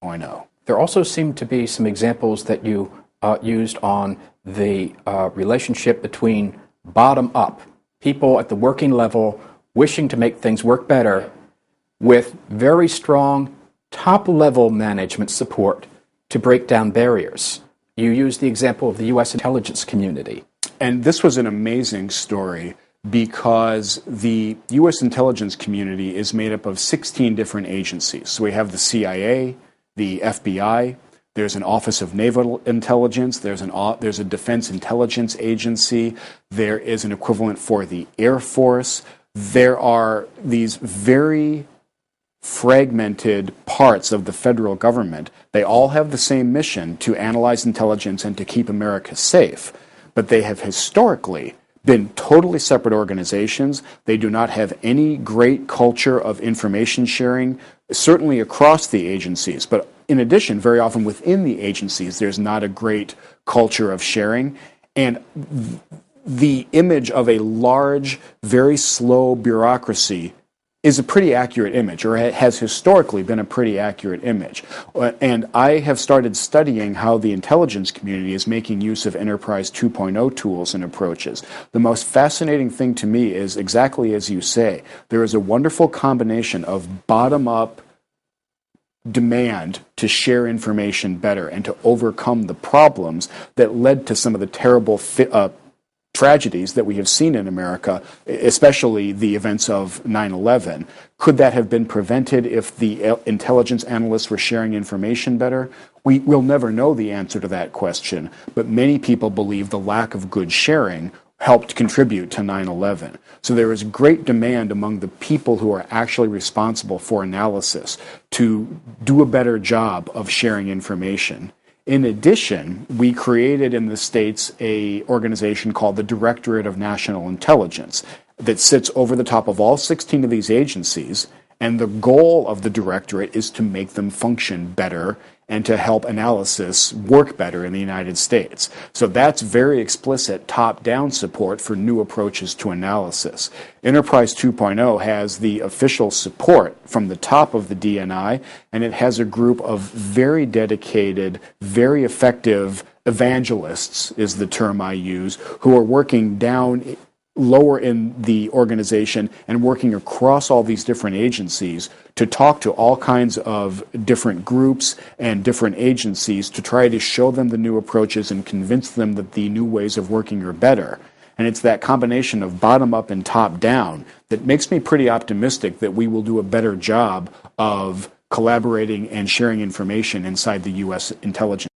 2.0. There also seem to be some examples that you used on the relationship between bottom up, people at the working level wishing to make things work better, with very strong top-level management support to break down barriers. You used the example of the U.S. intelligence community. And this was an amazing story because the U.S. intelligence community is made up of 16 different agencies. So we have the CIA, the FBI, there's an Office of Naval Intelligence, there's a Defense Intelligence Agency, there is an equivalent for the Air Force. There are these very fragmented parts of the federal government. They all have the same mission to analyze intelligence and to keep America safe, but they have historically been totally separate organizations. They do not have any great culture of information sharing, certainly across the agencies, but in addition, very often within the agencies, there's not a great culture of sharing. And the image of a large, very slow bureaucracy is a pretty accurate image, or has historically been a pretty accurate image. And I have started studying how the intelligence community is making use of Enterprise 2.0 tools and approaches. The most fascinating thing to me is exactly as you say. There is a wonderful combination of bottom-up demand to share information better and to overcome the problems that led to some of the terrible tragedies that we have seen in America, especially the events of 9/11. Could that have been prevented if the intelligence analysts were sharing information better? We'll never know the answer to that question, but many people believe the lack of good sharing helped contribute to 9/11. So there is great demand among the people who are actually responsible for analysis to do a better job of sharing information. In addition, we created in the States an organization called the Directorate of National Intelligence that sits over the top of all 16 of these agencies, and the goal of the Directorate is to make them function better and to help analysis work better in the United States. So that's very explicit top-down support for new approaches to analysis. Enterprise 2.0 has the official support from the top of the DNI, and it has a group of very dedicated, very effective evangelists, is the term I use, who are working down lower in the organization and working across all these different agencies to talk to all kinds of different groups and different agencies to try to show them the new approaches and convince them that the new ways of working are better. And it's that combination of bottom up and top down that makes me pretty optimistic that we will do a better job of collaborating and sharing information inside the U.S. intelligence